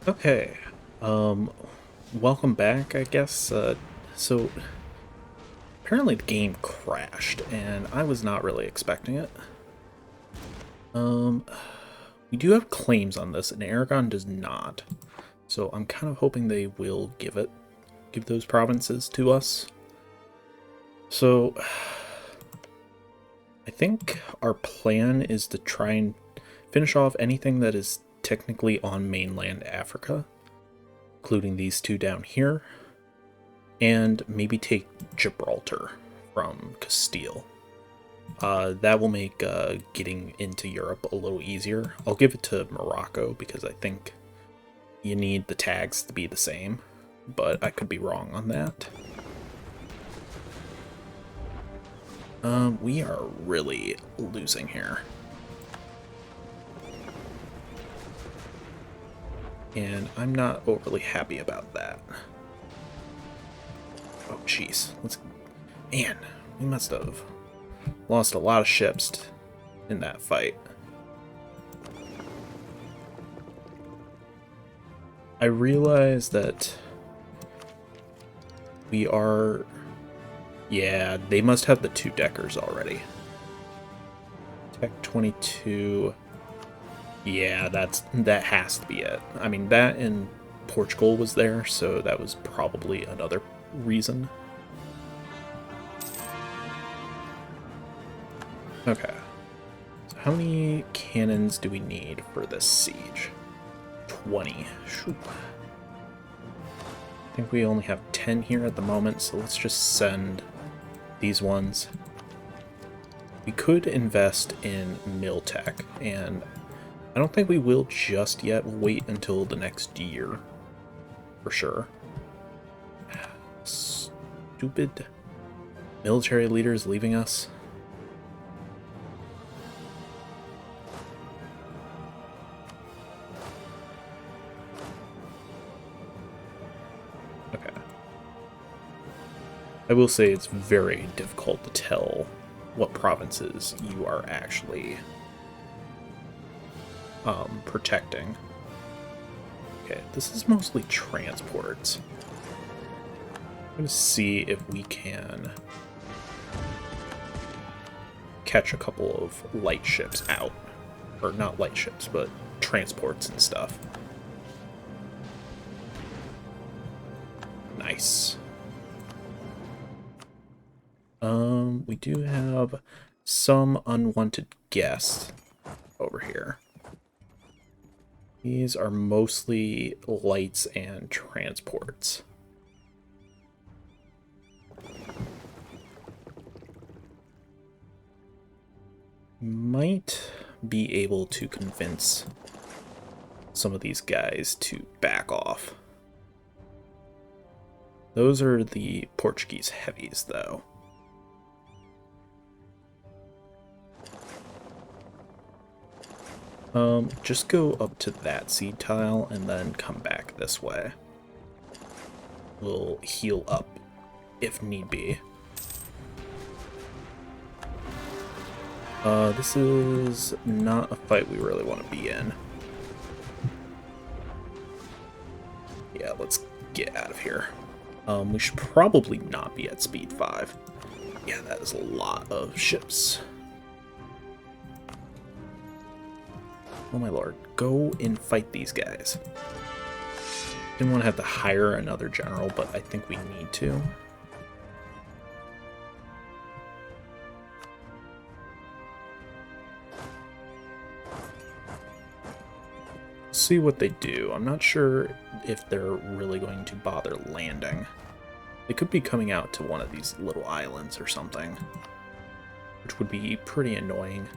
Okay, um, welcome back, I guess. So apparently the game crashed, and I was not really expecting it. Um, we do have claims on this, and Aragon does not. So I'm kind of hoping they will give those provinces to us. So I think our plan is to try and finish off anything that is technically on mainland Africa, including these two down here, and maybe take Gibraltar from Castile. That will make getting into Europe a little easier. I'll give it to Morocco because I think you need the tags to be the same, but I could be wrong on that. We are really losing here. And I'm not overly happy about that. Oh, jeez. Man, we must have lost a lot of ships in that fight. I realize that we are... Yeah, they must have the two-deckers already. Tech 22... Yeah, that has to be it. I mean, that and Portugal was there, so that was probably another reason. Okay. So how many cannons do we need for this siege? 20. Shoot. I think we only have 10 here at the moment, so let's just send these ones. We could invest in mill tech, and I don't think we will just yet. We'll wait until the next year, for sure. Stupid military leaders leaving us. Okay. I will say it's very difficult to tell what provinces you are actually protecting. Okay, this is mostly transports. I'm going to see if we can catch a couple of light ships out. Or not light ships, but transports and stuff. Nice. We do have some unwanted guests over here. These are mostly lights and transports. Might be able to convince some of these guys to back off. Those are the Portuguese heavies, though. Just go up to that seed tile and then come back this way. We'll heal up if need be. This is not a fight we really want to be in. Yeah, let's get out of here. We should probably not be at speed 5. Yeah, that is a lot of ships. Oh my lord, go and fight these guys. Didn't want to have to hire another general, but I think we need to. See what they do. I'm not sure if they're really going to bother landing. They could be coming out to one of these little islands or something, which would be pretty annoying.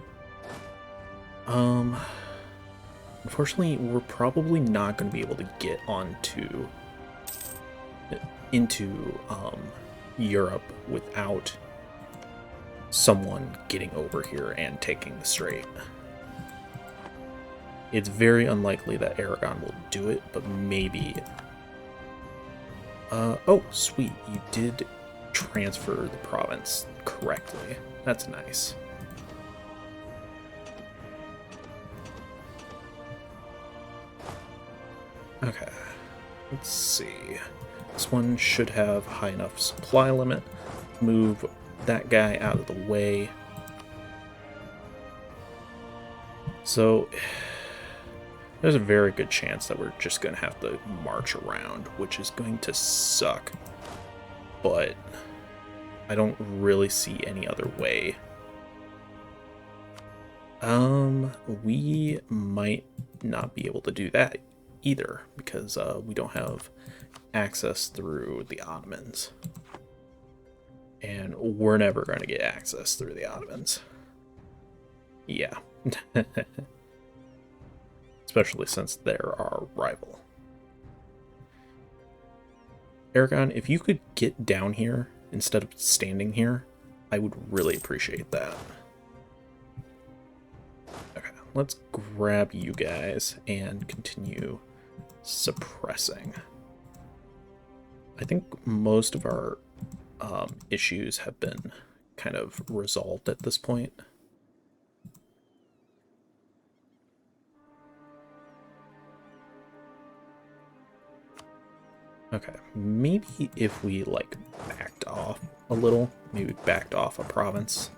Unfortunately, we're probably not going to be able to get into Europe without someone getting over here and taking the strait. It's very unlikely that Aragon will do it, but maybe. Oh, sweet, you did transfer the province correctly. That's nice. Okay, let's see. This one should have high enough supply limit. Move that guy out of the way. So there's a very good chance that we're just going to have to march around, which is going to suck. But I don't really see any other way. We might not be able to do that either, because we don't have access through the Ottomans. And we're never going to get access through the Ottomans. Yeah. Especially since they're our rival. Aragon, if you could get down here instead of standing here, I would really appreciate that. Okay, let's grab you guys and continue suppressing. I think most of our issues have been kind of resolved at this point. Okay, maybe if we like backed off a little, maybe backed off a province,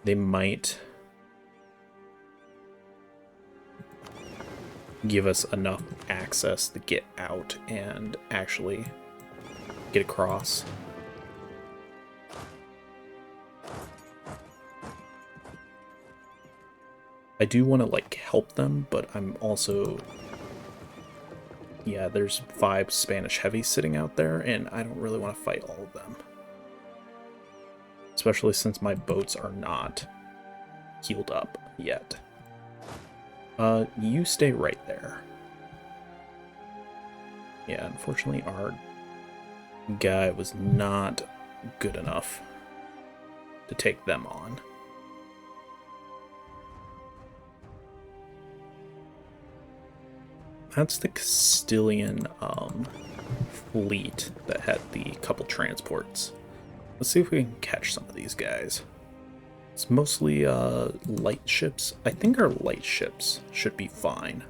they might give us enough access to get out and actually get across. I do want to like help them, but I'm also, yeah, there's 5 Spanish heavies sitting out there, and I don't really want to fight all of them. Especially since my boats are not healed up yet. You stay right there. Yeah, unfortunately our guy was not good enough to take them on. That's the Castilian fleet that had the couple transports. Let's see if we can catch some of these guys. It's mostly light ships. I think our light ships should be fine.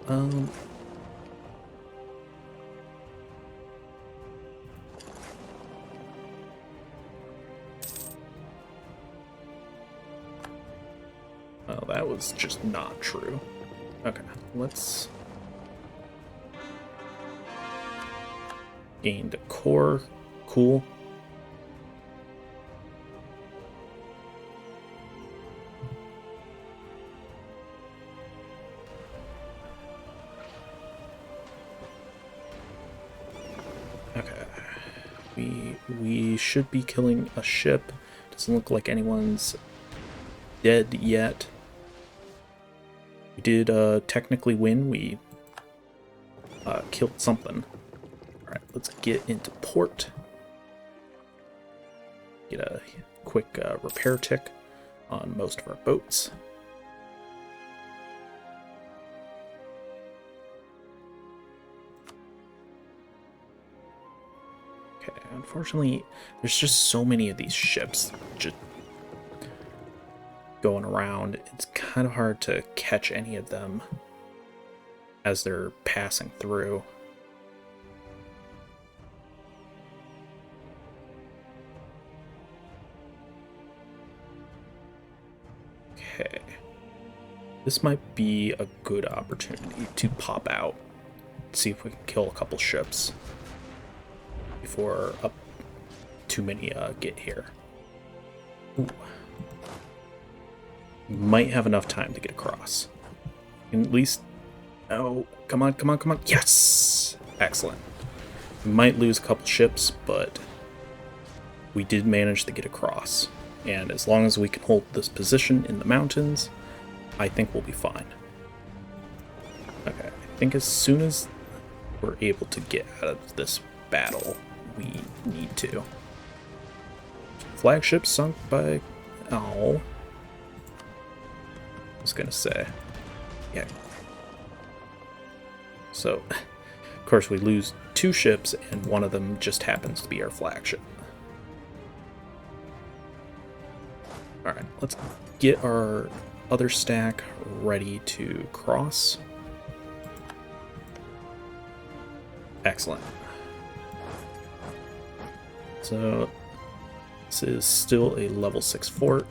Oh, that was just not true. Okay, let's gain the core. Cool. Okay. We should be killing a ship. Doesn't look like anyone's dead yet. We did technically win. We killed something. Alright, let's get into port. Get a quick repair tick on most of our boats. Okay, unfortunately, there's just so many of these ships just going around. It's kind of hard to catch any of them as they're passing through. Okay. This might be a good opportunity to pop out. See if we can kill a couple ships before too many get here. Ooh. Might have enough time to get across. At least... Oh, come on, come on, come on. Yes! Excellent. We might lose a couple ships, but we did manage to get across. And as long as we can hold this position in the mountains, I think we'll be fine. Okay, I think as soon as we're able to get out of this battle, we need to. Flagship sunk by... Oh... I was gonna say, yeah. So, of course, we lose 2 ships, and one of them just happens to be our flagship. Alright, let's get our other stack ready to cross. Excellent. So, this is still a level 6 fort.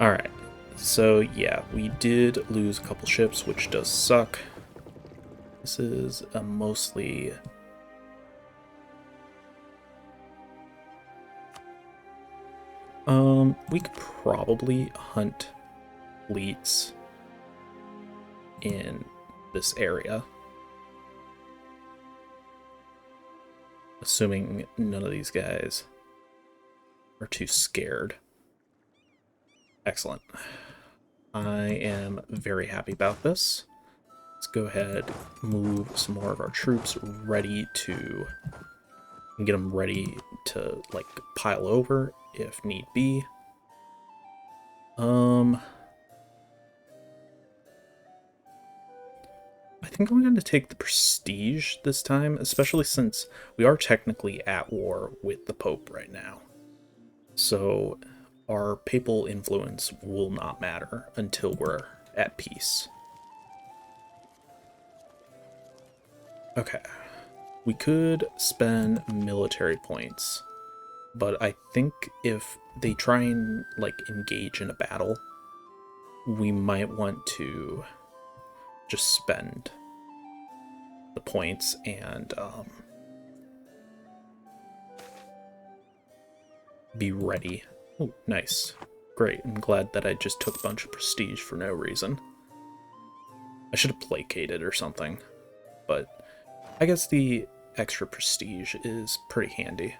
Alright, so yeah, we did lose a couple ships, which does suck. This is a mostly... we could probably hunt fleets in this area. Assuming none of these guys are too scared. Excellent. I am very happy about this. Let's go ahead, move some more of our troops ready to get them ready to like pile over if need be. I think I'm going to take the prestige this time, especially since we are technically at war with the Pope right now. So our papal influence will not matter until we're at peace. Okay. We could spend military points, but I think if they try and like engage in a battle, we might want to just spend the points and be ready. Oh, nice. Great. I'm glad that I just took a bunch of prestige for no reason. I should have placated or something, but I guess the extra prestige is pretty handy.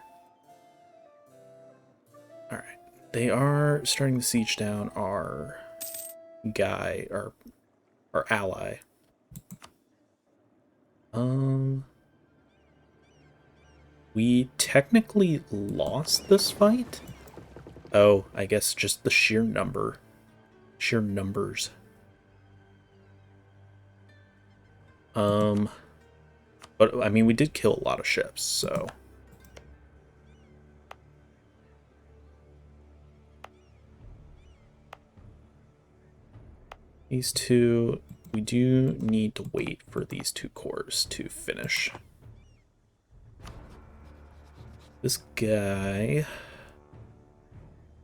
Alright. They are starting to siege down our guy, our ally. We technically lost this fight? Oh, I guess just the sheer numbers. But I mean, we did kill a lot of ships, so. These two, we do need to wait for these two cores to finish. This guy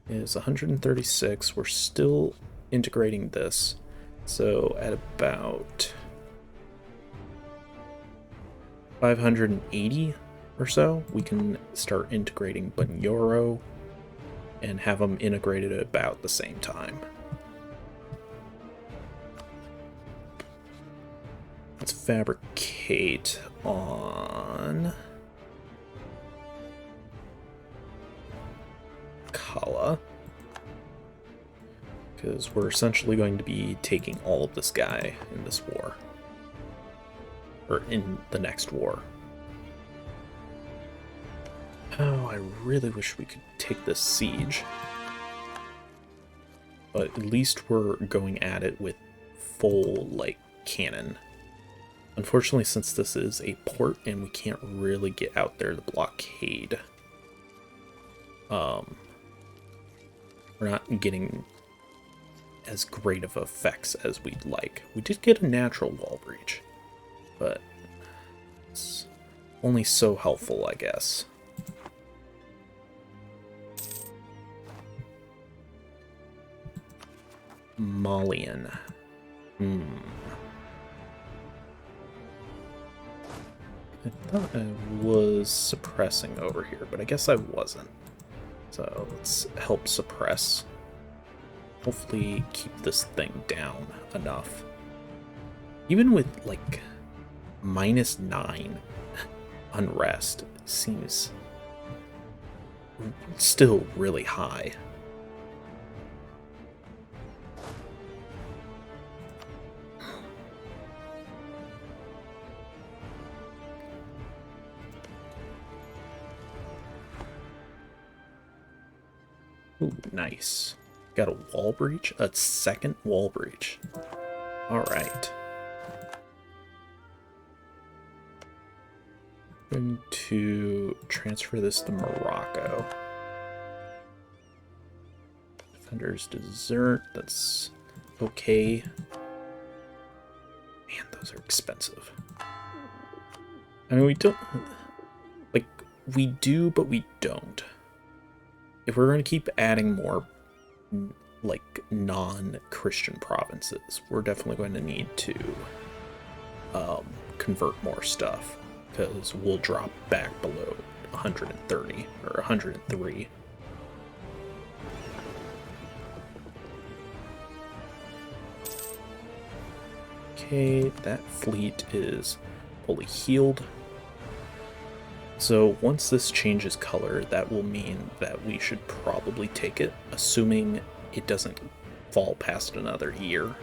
is 136. We're still integrating this. So at about 580 or so, we can start integrating Bunyoro and have them integrated at about the same time. Let's fabricate on Kala, because we're essentially going to be taking all of this guy in this war, or in the next war. Oh, I really wish we could take this siege, but at least we're going at it with full, like, cannon. Unfortunately, since this is a port and we can't really get out there to blockade, we're not getting as great of effects as we'd like. We did get a natural wall breach, but it's only so helpful, I guess. Malian. I thought I was suppressing over here, but I guess I wasn't. So let's help suppress. Hopefully keep this thing down enough. Even with like -9 unrest seems still really high. Ooh, nice. Got a wall breach? A second wall breach. Alright. Going to transfer this to Morocco. Hunter's Dessert, that's okay. Man, those are expensive. I mean, we don't... Like, we do, but we don't. If we're going to keep adding more, like, non-Christian provinces, we're definitely going to need to convert more stuff, because we'll drop back below 130 or 103. Okay, that fleet is fully healed. So once this changes color, that will mean that we should probably take it, assuming it doesn't fall past another year.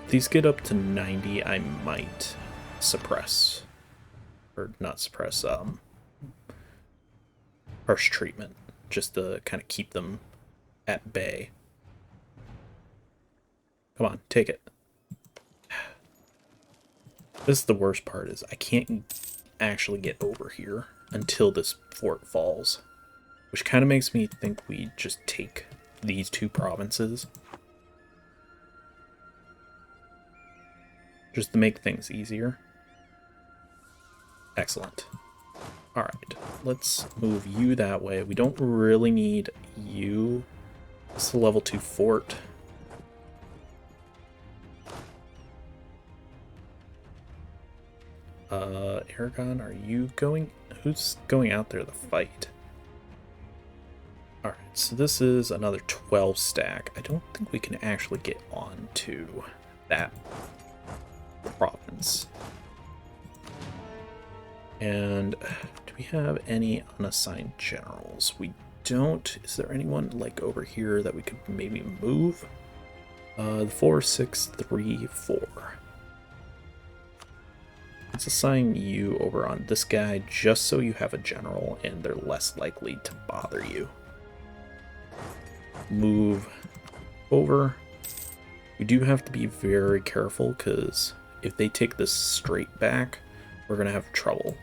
If these get up to 90, I might suppress, or not suppress, harsh treatment, just to kind of keep them at bay. Come on, take it. This is the worst part, is I can't actually get over here until this fort falls, which kind of makes me think we just take these two provinces just to make things easier. Excellent. Alright, let's move you that way. We don't really need you. It's a level 2 fort. Aragon, are you going? Who's going out there to fight? Alright, so this is another 12 stack. I don't think we can actually get on to that province. And do we have any unassigned generals? We don't. Is there anyone like over here that we could maybe move? 4, 6, 3, 4. Let's assign you over on this guy just so you have a general and they're less likely to bother you. Move over. We do have to be very careful, because if they take this straight back, we're going to have trouble,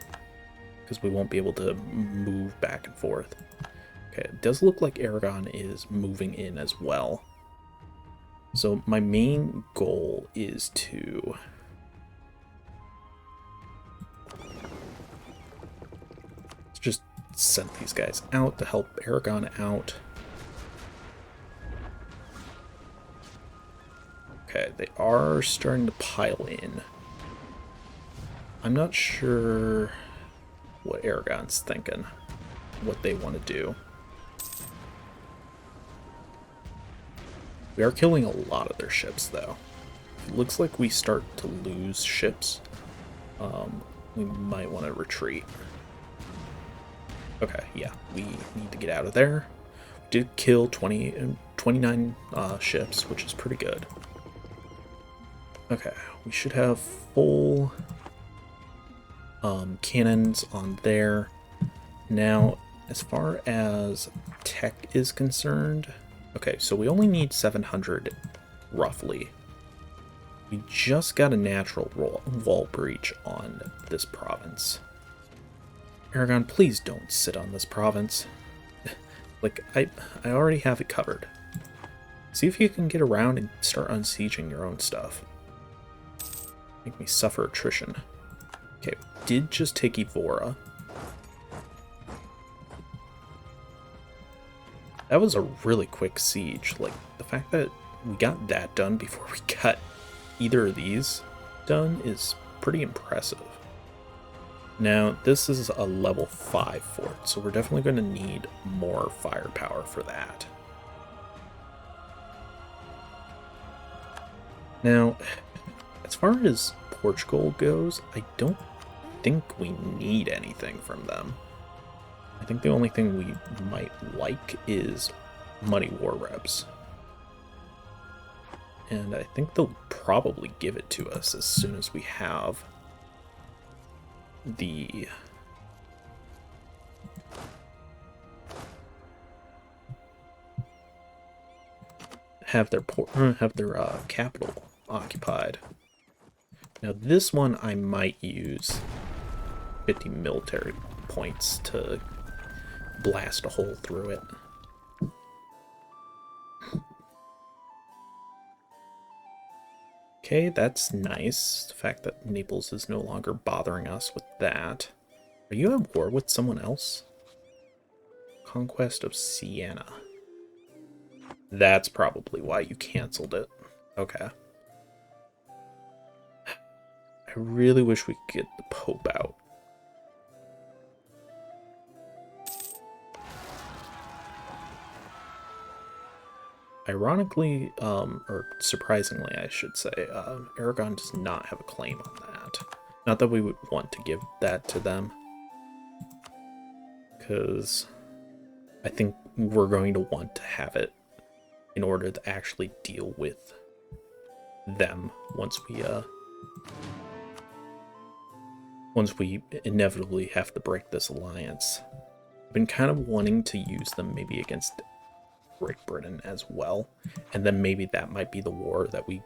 because we won't be able to move back and forth. Okay, it does look like Aragon is moving in as well. So my main goal is to just send these guys out to help Aragon out. Okay, they are starting to pile in. I'm not sure what Aragon's thinking, what they want to do. We are killing a lot of their ships, though. It looks like we start to lose ships. We might want to retreat. Okay, yeah, we need to get out of there. We did kill 29 ships, which is pretty good. Okay, we should have full cannons on there. Now, as far as tech is concerned, okay, so we only need 700 roughly. We just got a natural wall breach on this province. Aragon, please don't sit on this province. Like, I already have it covered. See if you can get around and start unsieging your own stuff. Make me suffer attrition. Okay, did just take Evora. That was a really quick siege. Like, the fact that we got that done before we got either of these done is pretty impressive. Now, this is a level 5 fort, so we're definitely going to need more firepower for that. Now, as far as Portugal goes, I don't think we need anything from them. I think the only thing we might like is money war reps. And I think they'll probably give it to us as soon as we have the capital occupied. Now this one I might use 50 military points to blast a hole through it. Okay, that's nice. The fact that Naples is no longer bothering us with that. Are you at war with someone else? Conquest of Siena. That's probably why you canceled it. Okay. I really wish we could get the Pope out. Ironically, or surprisingly, I should say, Aragon does not have a claim on that. Not that we would want to give that to them, because I think we're going to want to have it in order to actually deal with them once we inevitably have to break this alliance. I've been kind of wanting to use them maybe against Great Britain as well, and then maybe that might be the war that we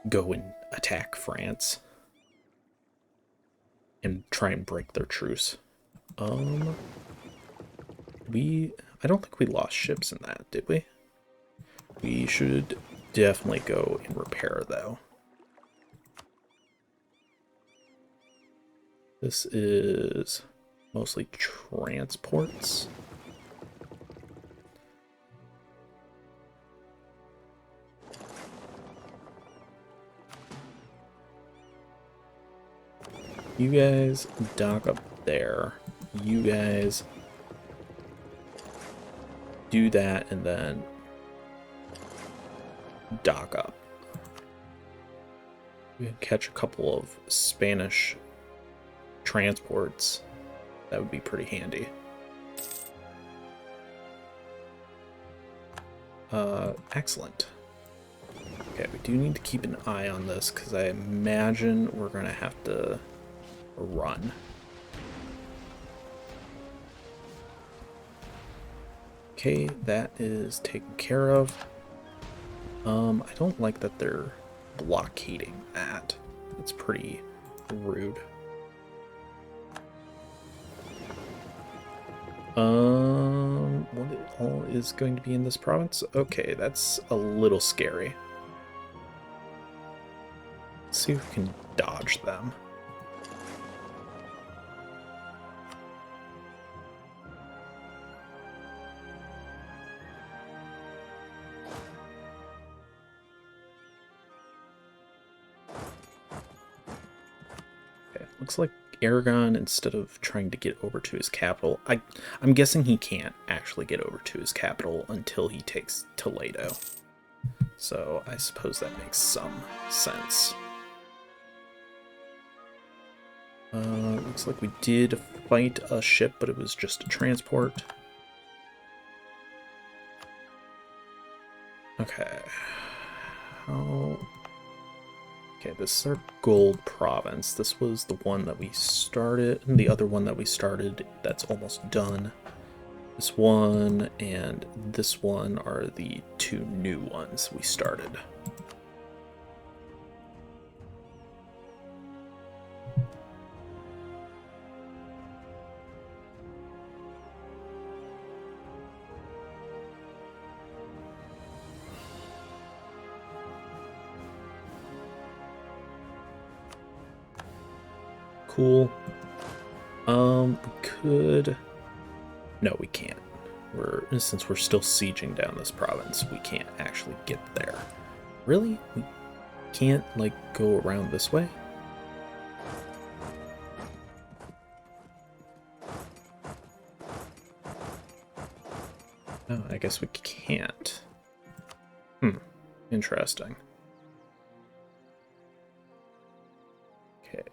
go and attack France and try and break their truce. I don't think we lost ships in that, did we? We should definitely go and repair, though. This is mostly transports. You guys dock up there. You guys do that and then dock up. We can catch a couple of Spanish transports. That would be pretty handy. Excellent. Okay, we do need to keep an eye on this because I imagine we're going to have to run. Okay, that is taken care of. I don't like that they're blockading that. It's pretty rude. What all is going to be in this province? Okay, that's a little scary. Let's see if we can dodge them. Okay, looks like Aragon, instead of trying to get over to his capital, I'm guessing he can't actually get over to his capital until he takes Toledo. So I suppose that makes some sense. Looks like we did fight a ship, but it was just a transport. Okay. Okay, this is our gold province. This was the one that we started, and the other one that we started that's almost done. This one and this one are the two new ones we started. Cool. We could... No, we can't. Since we're still sieging down this province, we can't actually get there. Really? We can't, like, go around this way? Oh, I guess we can't. Interesting. Okay.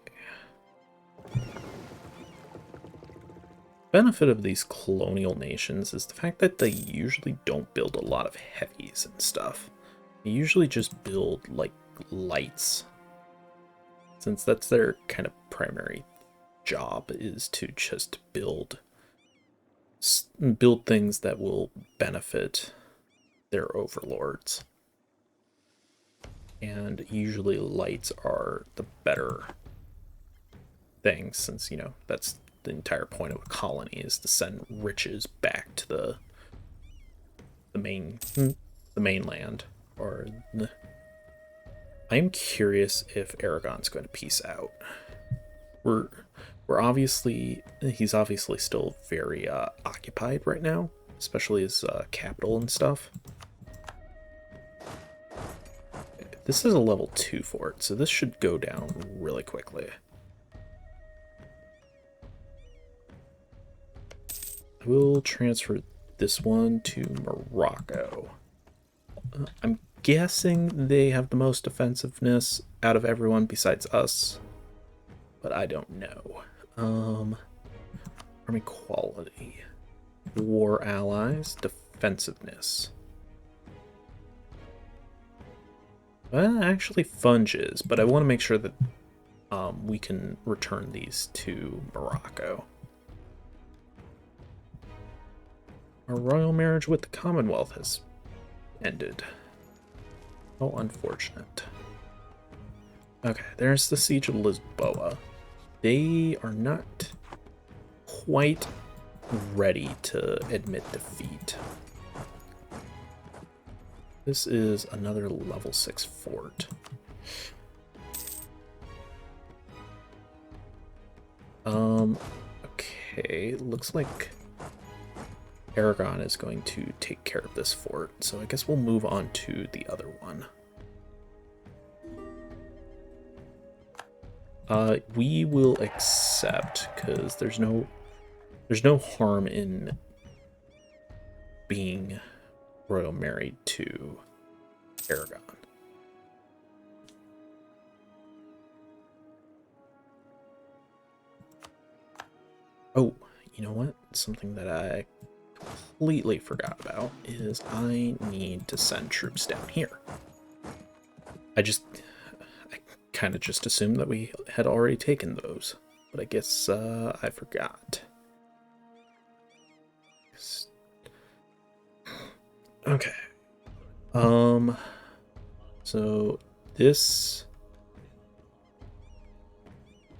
Benefit of these colonial nations is the fact that they usually don't build a lot of heavies and stuff. They usually just build, like, lights. Since that's their kind of primary job, is to just build things that will benefit their overlords. And usually lights are the better thing, since, you know, that's the entire point of a colony is to send riches back to the mainland. Or I'm curious if Aragon's going to peace out. He's obviously still very occupied right now, especially his capital and stuff. This is a level 2 fort, so this should go down really quickly. I will transfer this one to Morocco. I'm guessing they have the most defensiveness out of everyone besides us, but I don't know. Army quality, war allies, defensiveness. Well, actually funges, but I want to make sure that we can return these to Morocco. Our royal marriage with the Commonwealth has ended. Oh, unfortunate. Okay, there's the Siege of Lisboa. They are not quite ready to admit defeat. This is another level 6 fort. Okay, looks like Aragon is going to take care of this fort, so I guess we'll move on to the other one. We will accept, because there's no harm in being royal married to Aragon. Oh, you know what? Something that I completely forgot about is I need to send troops down here. I kind of just assumed that we had already taken those, but I guess I forgot. Okay. So this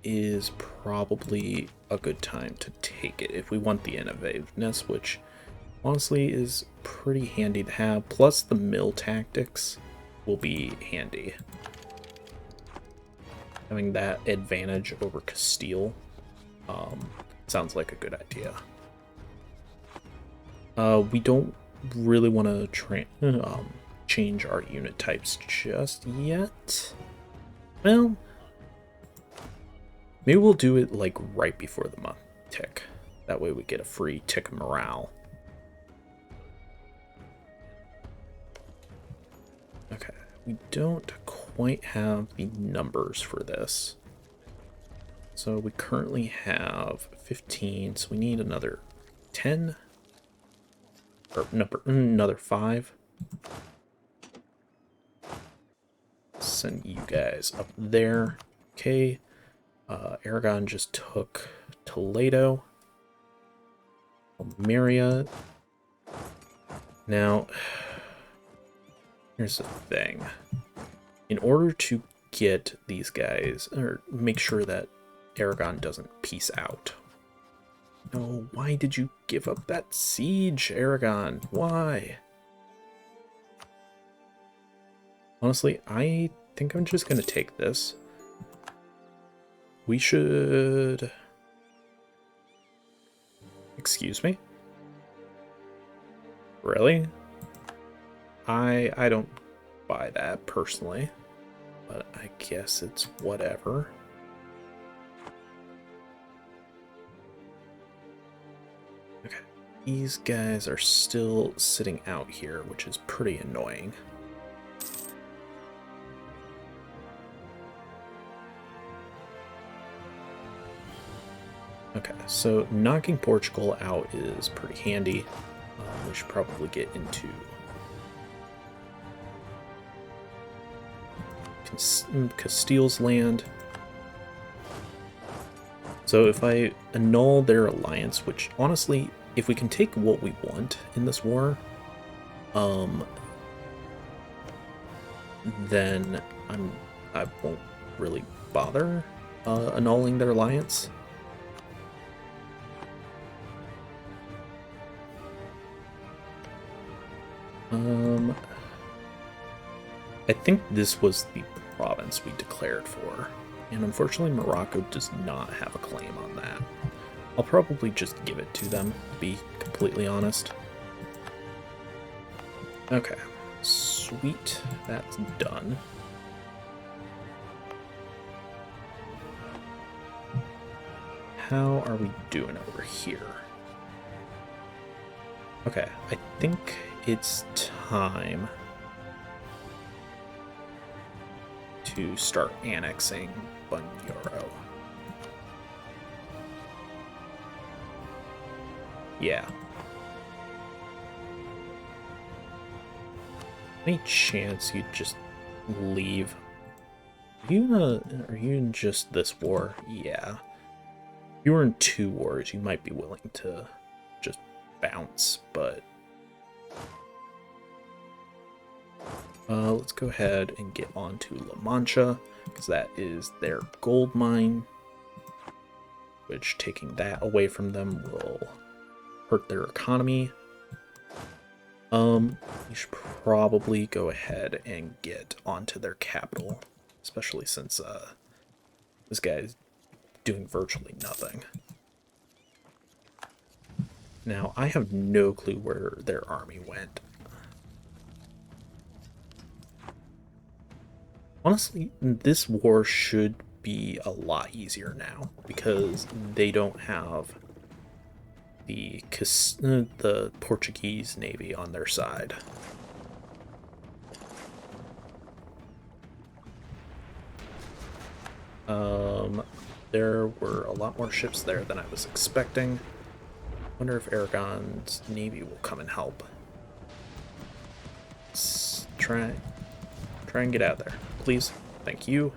is probably a good time to take it if we want the innovativeness, which honestly is pretty handy to have. Plus the mill tactics will be handy. Having that advantage over Castile sounds like a good idea. We don't really want to change our unit types just yet. Well, maybe we'll do it like right before the month tick. That way we get a free tick of morale. Okay, we don't quite have the numbers for this. So we currently have 15, so we need another 10. Or another 5. Send you guys up there. Okay. Aragon just took Toledo. Almeria. Now, here's the thing. In order to get these guys, or make sure that Aragon doesn't peace out. No, why did you give up that siege, Aragon? Why? Honestly, I think I'm just going to take this. We should... Excuse me? Really? I don't buy that personally, but I guess it's whatever. Okay, these guys are still sitting out here, which is pretty annoying. Okay, so knocking Portugal out is pretty handy. We should probably get into Castile's land. So if I annul their alliance, which honestly, if we can take what we want in this war, then I won't really bother annulling their alliance. I think this was the province we declared for, and unfortunately Morocco does not have a claim on that. I'll probably just give it to them, to be completely honest. Okay, sweet, that's done. How are we doing over here? Okay, I think it's time to start annexing Bunyoro. Yeah. Any chance you'd just leave? Are you in just this war? Yeah. If you were in 2 wars, you might be willing to just bounce, but let's go ahead and get on to La Mancha, because that is their gold mine, which taking that away from them will hurt their economy. You should probably go ahead and get onto their capital, especially since this guy is doing virtually nothing. Now, I have no clue where their army went. Honestly, this war should be a lot easier now, because they don't have the Portuguese Navy on their side. There were a lot more ships there than I was expecting. Wonder if Aragon's Navy will come and help. Let's try and get out of there, please. Thank you.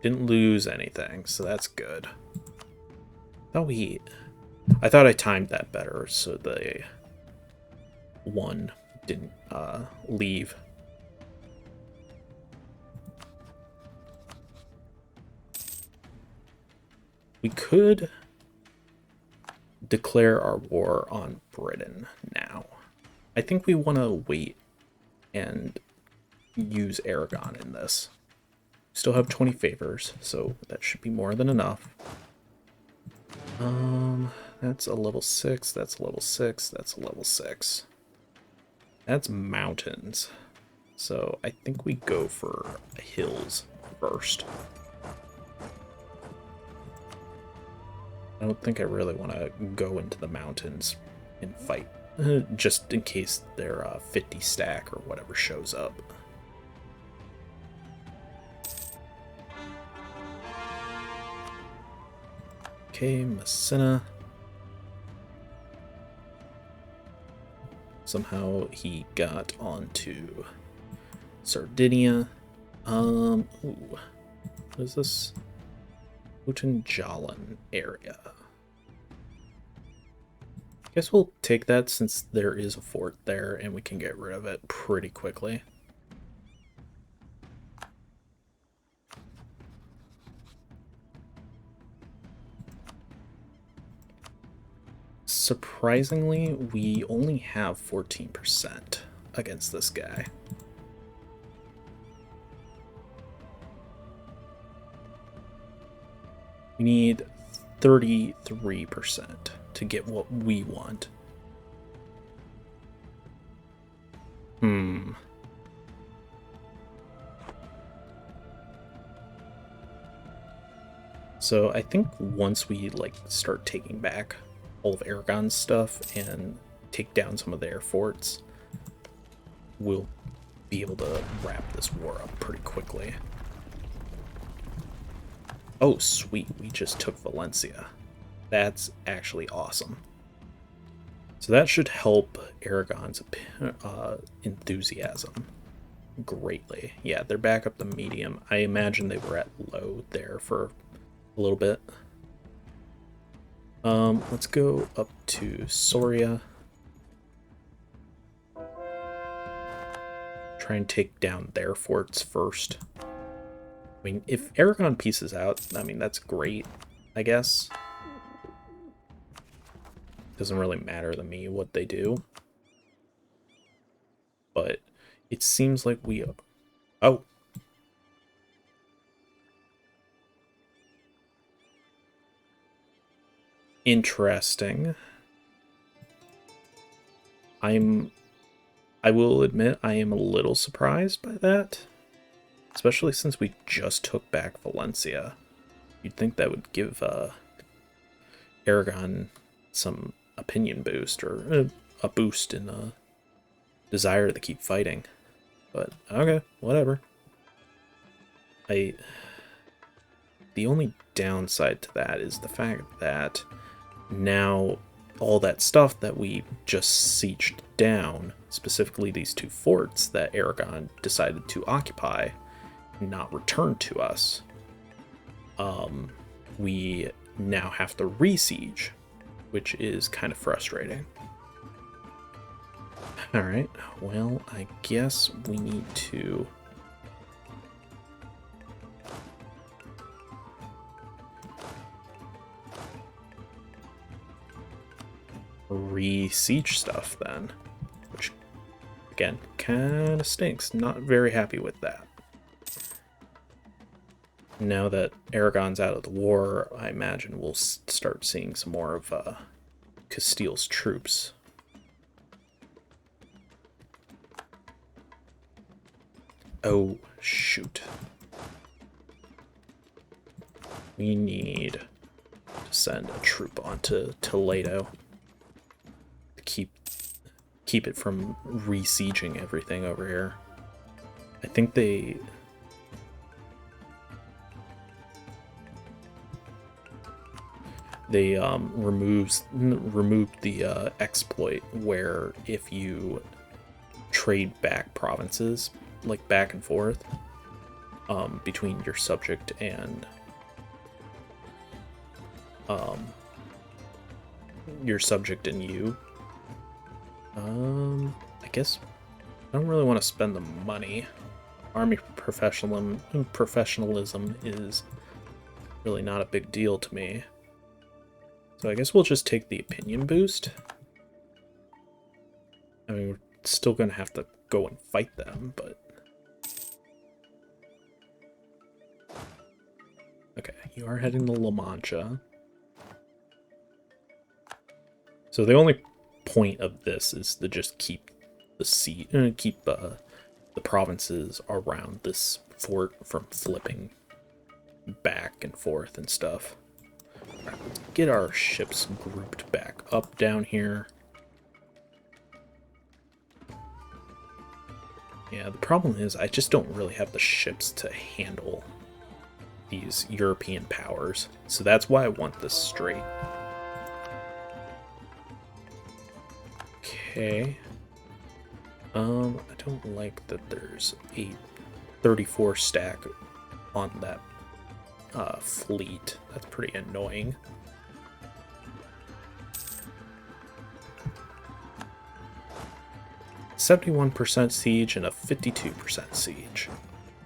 Didn't lose anything, so that's good. I thought I timed that better, so the one didn't leave. We could declare our war on Britain now. I think we want to wait and use Aragon in this. Still have 20 favors, so that should be more than enough. That's a level 6, that's a level 6, that's a level 6. That's mountains. So I think we go for hills first. I don't think I really want to go into the mountains and fight, just in case their 50 stack or whatever shows up. Okay, Messina. Somehow he got onto Sardinia. Ooh, what is this? Utenjalan area. Guess we'll take that since there is a fort there and we can get rid of it pretty quickly. Surprisingly, we only have 14% against this guy. We need 33% to get what we want. So I think once we start taking back all of Aragon's stuff and take down some of their forts, we'll be able to wrap this war up pretty quickly. Oh, sweet, we just took Valencia. That's actually awesome. So that should help Aragon's enthusiasm greatly. Yeah, they're back up to medium. I imagine they were at low there for a little bit. Let's go up to Soria. Try and take down their forts first. I mean, if Aragon pieces out, I mean, that's great, I guess. Doesn't really matter to me what they do. but it seems like we... Oh. Interesting. I will admit I am a little surprised by that, especially since we just took back Valencia. You'd think that would give Aragon some opinion boost, or a boost in desire to keep fighting. But okay, whatever. The only downside to that is the fact that now all that stuff that we just sieged down, specifically these two forts that Aragon decided to occupy, not return to us, we now have to re-siege, which is kind of frustrating. Alright, well, I guess we need to... re-siege stuff then, which again kind of stinks. Not very happy with that. Now that Aragon's out of the war, I imagine we'll start seeing some more of Castile's troops. Oh shoot, we need to send a troop onto Toledo. Keep it from re-sieging everything over here. I think they removed the exploit where if you trade back provinces, like back and forth, between your subject and you. I guess I don't really want to spend the money. Army professionalism is really not a big deal to me. So I guess we'll just take the opinion boost. I mean, we're still going to have to go and fight them, but... Okay, you are heading to La Mancha. So the only point of this is to just keep the provinces around this fort from flipping back and forth and stuff. All right, let's get our ships grouped back up down here. Yeah, the problem is I just don't really have the ships to handle these European powers, so that's why I want this straight. Okay. I don't like that there's a 34 stack on that fleet. That's pretty annoying. "71% siege and a 52% siege.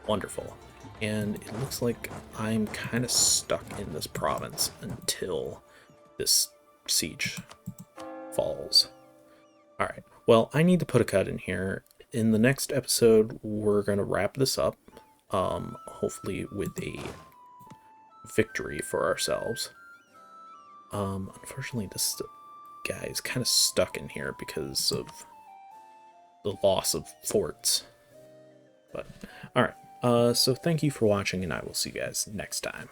Wonderful. And it looks like I'm kind of stuck in this province until this siege falls. Alright, well, I need to put a cut in here. In the next episode, we're going to wrap this up, hopefully with a victory for ourselves. Unfortunately, this guy is kind of stuck in here because of the loss of forts. But, alright, so thank you for watching, and I will see you guys next time.